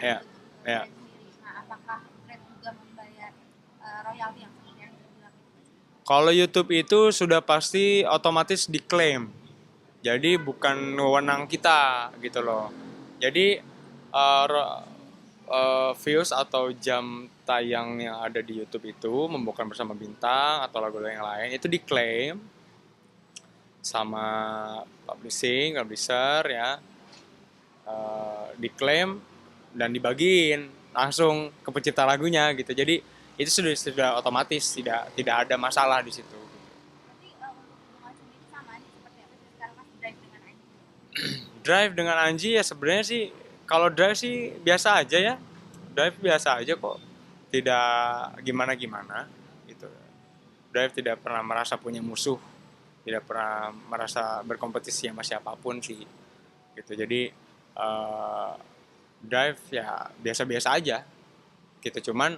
ya, untuk ya. Drive sendiri. Nah, apakah Drive juga membayar royalti yang seperti yang dibilang itu? Kalau YouTube itu sudah pasti otomatis diklaim. Jadi bukan wewenang kita gitu loh. Jadi uh, views atau jam tayang yang ada di YouTube itu membukan bersama bintang atau lagu yang lain itu diklaim sama publisher ya, diklaim dan dibagiin langsung ke pencipta lagunya gitu. Jadi itu sudah otomatis, tidak ada masalah di situ. Berarti untuk hubungan sendiri sama aja seperti apa sih sekarang Mas Drive dengan Anji? Drive dengan Anji ya sebenarnya sih, kalau Drive sih biasa aja ya. Drive biasa aja kok. Tidak gimana-gimana gitu. Drive tidak pernah merasa punya musuh, tidak pernah merasa berkompetisi sama siapapun sih. Gitu. Jadi Drive ya biasa-biasa aja gitu. Cuman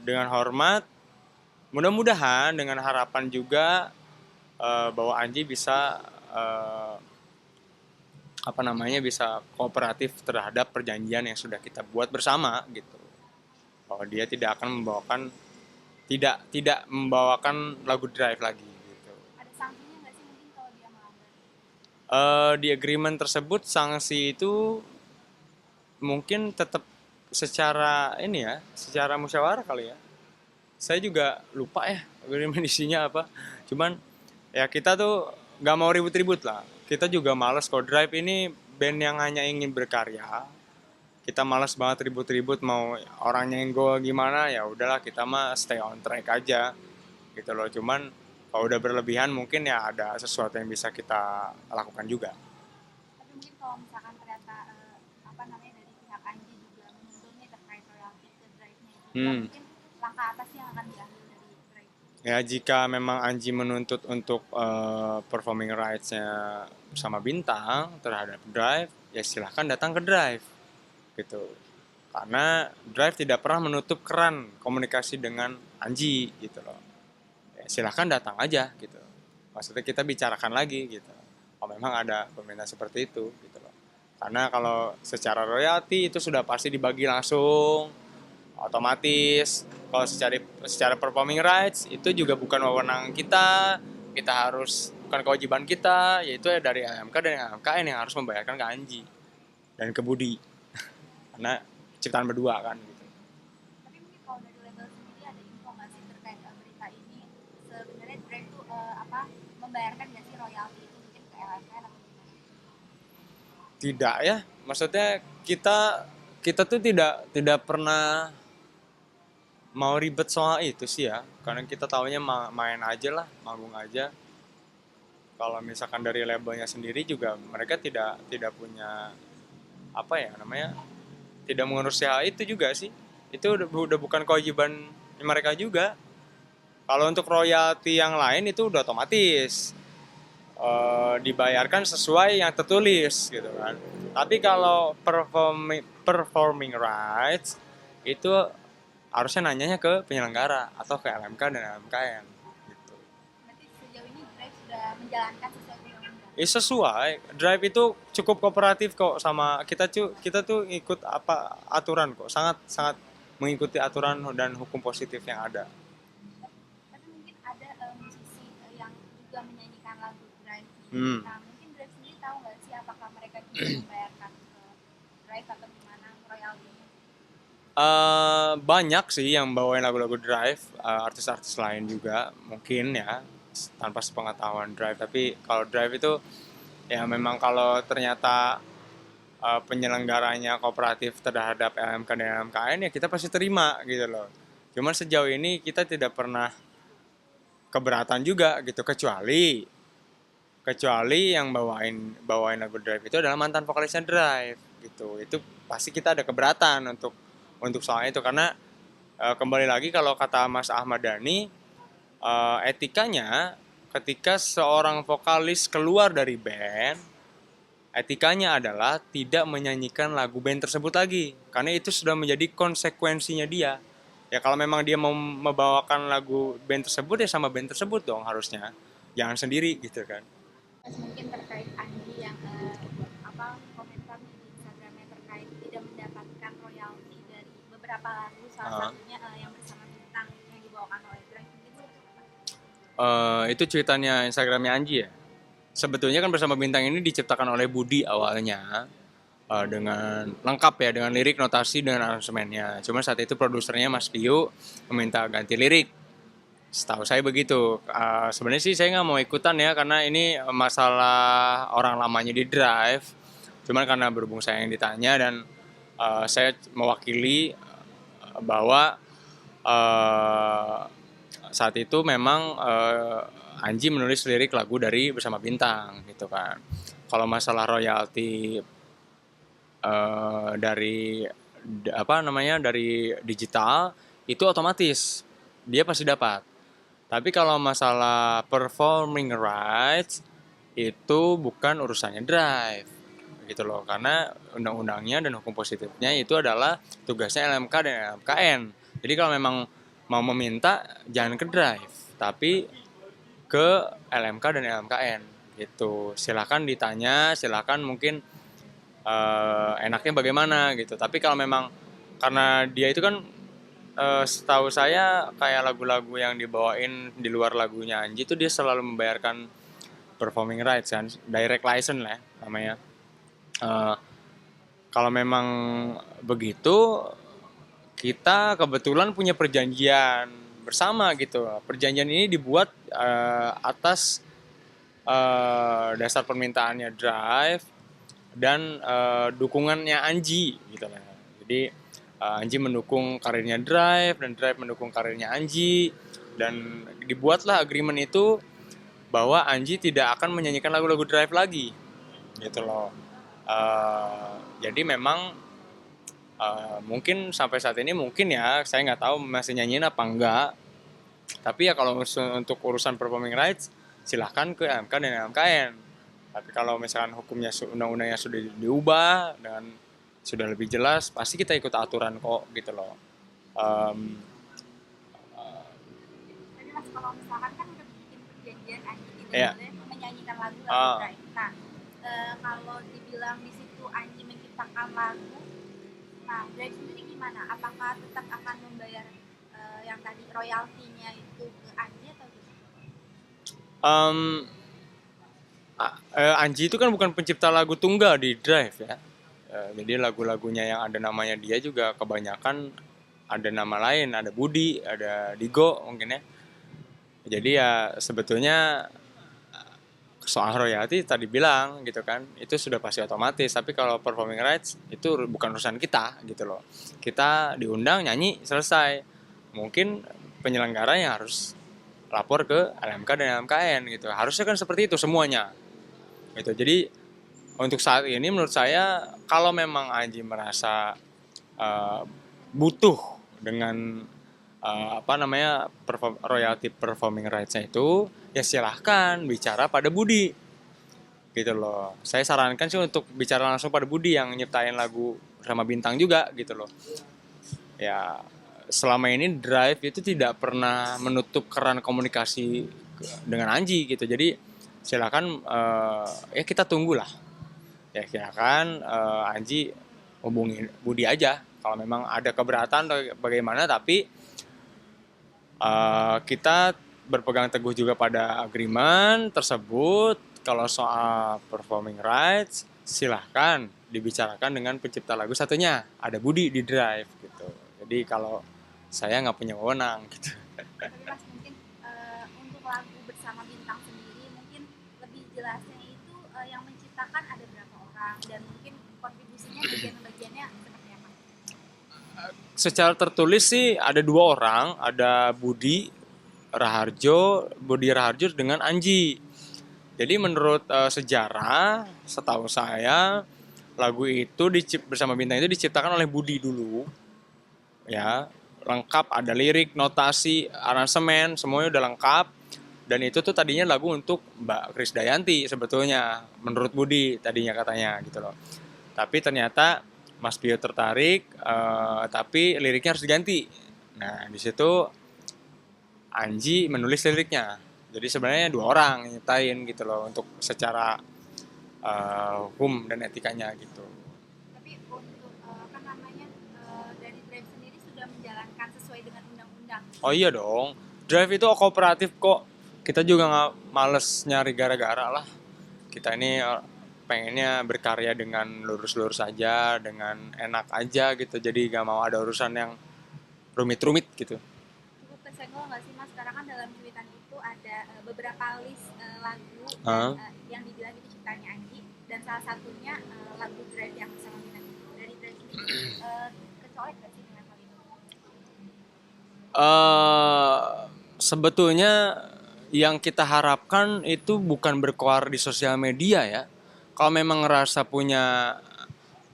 dengan hormat, mudah-mudahan dengan harapan juga bahwa Anji bisa apa namanya, bisa kooperatif terhadap perjanjian yang sudah kita buat bersama gitu, bahwa dia tidak akan membawakan, tidak tidak membawakan lagu Drive lagi gitu. Ada sanksinya nggak sih mungkin kalau dia melanggar? Di agreement tersebut sanksi itu mungkin tetap secara ini ya, secara musyawarah kali ya. Saya juga lupa ya agreement isinya apa. Cuman ya kita tuh nggak mau ribut-ribut lah. Kita juga males kok. Drive ini band yang hanya ingin berkarya. Kita malas banget ribut-ribut mau orangnya yang gue gimana, ya udahlah kita mah stay on track aja gitu loh. Cuman kalau udah berlebihan mungkin ya ada sesuatu yang bisa kita lakukan juga. Tapi mungkin kalau misalkan ternyata apa namanya dari pihak Anji juga menuntut nih terkait royalti ke Drive-nya juga, Hmm. mungkin langkah apa sih yang akan diambil dari Drive? Ya jika memang Anji menuntut untuk performing rights-nya bersama Bintang terhadap Drive, ya silahkan datang ke Drive gitu. Karena Drive tidak pernah menutup keran komunikasi dengan Anji gitu loh. Ya, silahkan datang aja gitu. Maksudnya kita bicarakan lagi gitu. Kalau memang ada permintaan seperti itu gitu loh. Karena kalau secara royalti itu sudah pasti dibagi langsung, otomatis. Kalau secara performing rights itu juga bukan wewenang kita. Kita harus, bukan kewajiban kita, yaitu ya dari AMK dan AMKN yang harus membayarkan ke Anji dan ke Budi. Karena ciptaan berdua kan gitu. Tapi mungkin kalau dari label sendiri ada info nggak sih terkait berita ini? Sebenarnya Drive tuh apa membayarkan nggak sih royalti itu mungkin ke LFN atau gimana? Tidak ya, maksudnya kita kita tuh tidak pernah mau ribet soal itu sih ya, karena kita taunya main aja lah, manggung aja. Kalau misalkan dari labelnya sendiri juga mereka tidak tidak punya apa ya namanya, tidak mengurusi hal itu juga sih. Itu udah bukan kewajiban mereka juga. Kalau untuk royalti yang lain itu udah otomatis dibayarkan sesuai yang tertulis gitu kan. Tapi kalau performing rights itu harusnya nanyanya ke penyelenggara atau ke LMK dan LMKN gitu. Berarti sejauh ini Drive sudah menjalankan sesuai undang-undang. Sesuai, Drive itu cukup kooperatif kok sama kita tuh ikut apa aturan kok, sangat sangat mengikuti aturan dan hukum positif yang ada. Tapi mungkin ada musisi yang juga menyanyikan lagu Drive nih. Hmm. Nah mungkin Drive sendiri tahu nggak sih apakah mereka juga membayarkan ke Drive atau gimana royaltinya? Banyak sih yang bawain lagu-lagu Drive, artis-artis lain juga mungkin ya tanpa sepengetahuan Drive. Tapi kalau Drive itu ya memang kalau ternyata penyelenggaranya kooperatif terhadap LMK dan LMKN ya kita pasti terima gitu loh. Cuman sejauh ini kita tidak pernah keberatan juga gitu, kecuali kecuali yang bawain bawain lagu Drive itu adalah mantan vokalisnya Drive gitu. Itu pasti kita ada keberatan untuk soal itu, karena kembali lagi kalau kata Mas Ahmad Dhani, etikanya ketika seorang vokalis keluar dari band, etikanya adalah tidak menyanyikan lagu band tersebut lagi, karena itu sudah menjadi konsekuensinya dia. Ya kalau memang dia mau membawakan lagu band tersebut ya sama band tersebut dong harusnya, jangan sendiri gitu kan. Mas mungkin terkait Anji yang apa komentar di Instagramnya terkait tidak beberapa lagu, salah Uh, satunya yang bersama bintang yang dibawakan oleh Drive. Mungkin itu apa? itu cuitannya Instagramnya Anji ya. Sebetulnya kan bersama bintang ini diciptakan oleh Budi awalnya, dengan lengkap ya, dengan lirik, notasi, dengan aransemennya. Cuma saat itu produsernya Mas Dio meminta ganti lirik. Setahu saya begitu. Sebenarnya sih saya nggak mau ikutan ya, karena ini masalah orang lamanya di Drive. Cuman karena berhubung saya yang ditanya dan saya mewakili bahwa uh, saat itu memang Anji menulis lirik lagu dari Bersama Bintang gitu kan. Kalau masalah royalti dari apa namanya, dari digital itu otomatis dia pasti dapat. Tapi kalau masalah performing rights itu bukan urusannya Drive gitu loh, karena undang-undangnya dan hukum positifnya itu adalah tugasnya LMK dan LMKN. Jadi kalau memang mau meminta jangan ke Drive tapi ke LMK dan LMKN gitu. Silakan ditanya, silakan mungkin enaknya bagaimana gitu. Tapi kalau memang karena dia itu kan setahu saya kayak lagu-lagu yang dibawain di luar lagunya Anji itu dia selalu membayarkan performing rights kan, direct license lah ya, namanya. Eh, Kalau memang begitu, kita kebetulan punya perjanjian bersama gitu. Perjanjian ini dibuat atas dasar permintaannya Drive dan dukungannya Anji gitu lah. Jadi Anji mendukung karirnya Drive dan Drive mendukung karirnya Anji, dan dibuatlah agreement itu bahwa Anji tidak akan menyanyikan lagu-lagu Drive lagi gitu loh. Jadi memang mungkin sampai saat ini mungkin ya saya nggak tahu masih nyanyiin apa enggak, tapi ya kalau untuk urusan performing rights silahkan ke MK dan MKN. Tapi kalau misalkan hukumnya undang-undangnya sudah diubah dan sudah lebih jelas, pasti kita ikut aturan kok gitu loh. Um, Tapi Mas, kalau misalkan kan udah bikin perjanjian Anji tidak ya, boleh menyanyikan lagu-lagu uh, Drive. Nah, kalau dibilang di situ Anji menciptakan lagu, nah Drive sendiri gimana? Apakah tetap akan membayar yang tadi royaltinya itu ke Anji atau gimana? um, Anji itu kan bukan pencipta lagu tunggal di Drive ya. Jadi lagu-lagunya yang ada namanya dia juga kebanyakan ada nama lain, ada Budi, ada Digo mungkin ya. Jadi ya sebetulnya soal royalti tadi bilang gitu kan, itu sudah pasti otomatis. Tapi kalau performing rights itu bukan urusan kita gitu loh. Kita diundang nyanyi selesai. Mungkin penyelenggara yang harus lapor ke LMK dan LMKN gitu. Harusnya kan seperti itu semuanya. Gitu. Jadi untuk saat ini menurut saya kalau memang Anji merasa uh, butuh dengan apa namanya royalti performing rights-nya itu, ya silahkan bicara pada Budi gitu loh. Saya sarankan sih untuk bicara langsung pada Budi yang nyiptain lagu sama Bintang juga gitu loh. Ya selama ini Drive itu tidak pernah menutup keran komunikasi dengan Anji gitu. Jadi silakan ya kita tunggulah. Ya silakan Anji hubungi Budi aja kalau memang ada keberatan atau bagaimana, tapi kita berpegang teguh juga pada agreement tersebut. Kalau soal performing rights silahkan dibicarakan dengan pencipta lagu satunya, ada Budi di Drive gitu. Jadi kalau saya nggak punya wewenang gitu. Tapi Mas, mungkin untuk lagu bersama bintang sendiri mungkin lebih jelasnya itu yang menciptakan ada berapa orang dan mungkin kontribusinya bagian-bagiannya seperti apa? Secara tertulis sih ada dua orang, ada Budi Raharjo dengan Anji. Jadi menurut sejarah, setahu saya lagu itu bersama bintang itu diciptakan oleh Budi dulu, ya lengkap, ada lirik, notasi, aransemen, semuanya udah lengkap. Dan itu tuh tadinya lagu untuk Mbak Krisdayanti sebetulnya, menurut Budi tadinya katanya gitu loh. Tapi ternyata Mas Pio tertarik, tapi liriknya harus diganti. Nah di situ Anji menulis liriknya. Jadi sebenarnya dua orang yang nyiptain gitu loh untuk secara hukum dan etikanya gitu. Tapi untuk apa namanya dari Drive sendiri diundang. Oh iya dong, Drive itu kooperatif kok. Kita juga nggak males nyari gara-gara lah. Kita ini pengennya berkarya dengan lurus-lurus aja, dengan enak aja gitu. Jadi gak mau ada urusan yang rumit-rumit gitu. Cukup kesenggol nggak sih Mas? Karena kan dalam cuitan itu ada beberapa list lagu dan Hah? yang dibilang itu ciptaannya Anji, dan salah satunya lagu Drive yang sama kita. Dari Drive ini kecolek nggak sih dengan hal itu? eh Sebetulnya yang kita harapkan itu bukan berkoar di sosial media ya. Kalau memang ngerasa punya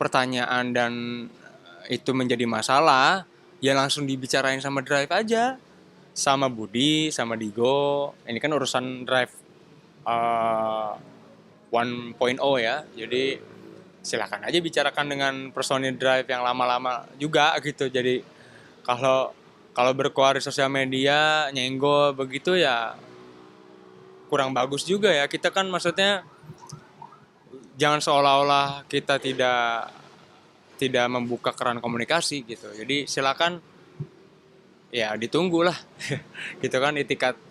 pertanyaan dan itu menjadi masalah, ya langsung dibicarain sama Drive aja. Sama Budi, sama Digo. Ini kan urusan Drive eh, 1.0 ya. Jadi silakan aja bicarakan dengan personil Drive yang lama-lama juga gitu. Jadi kalau kalau berkoar di sosial media nyenggol begitu ya kurang bagus juga ya. Kita kan maksudnya jangan seolah-olah kita tidak tidak membuka keran komunikasi gitu. Jadi silakan ya ditunggu lah gitu kan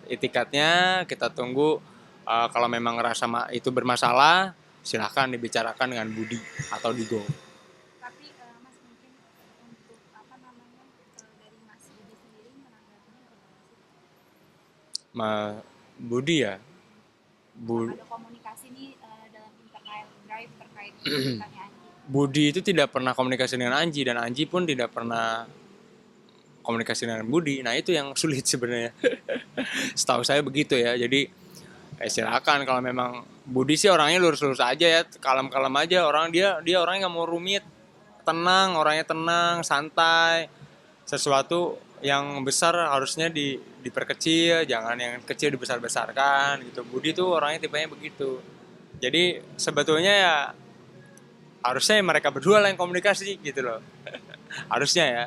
itikatnya kita tunggu. Kalau memang ngerasa itu bermasalah silakan dibicarakan dengan Budi atau Digo. Tapi Mas mungkin untuk apa namanya dari Mas Budi sendiri menanggapinya gimana sih? Budi ya Apakah Bu, ada komunikasi nih dalam internal Drive terkait ciptaannya Anji? Budi itu tidak pernah komunikasi dengan Anji dan Anji pun tidak pernah komunikasi dengan Budi. Nah itu yang sulit sebenarnya. Setahu saya begitu ya. Jadi silakan kalau memang Budi sih orangnya lurus-lurus aja ya, kalem-kalem aja. Dia orangnya nggak mau rumit, tenang, orangnya tenang, santai. Sesuatu yang besar harusnya diperkecil, jangan yang kecil dibesar-besarkan gitu. Budi tuh orangnya tipenya begitu. Jadi sebetulnya ya harusnya mereka berdua lah yang komunikasi gitu loh. Harusnya ya.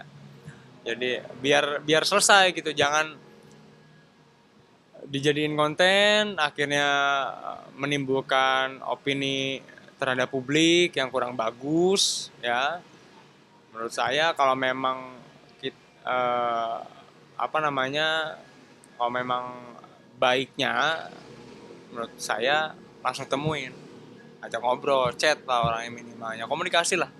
Jadi biar biar selesai gitu, jangan dijadiin konten akhirnya menimbulkan opini terhadap publik yang kurang bagus ya. Menurut saya kalau memang eh, apa namanya, kalau memang baiknya menurut saya langsung temuin, ajak ngobrol, chat lah orangnya, minimalnya komunikasi lah.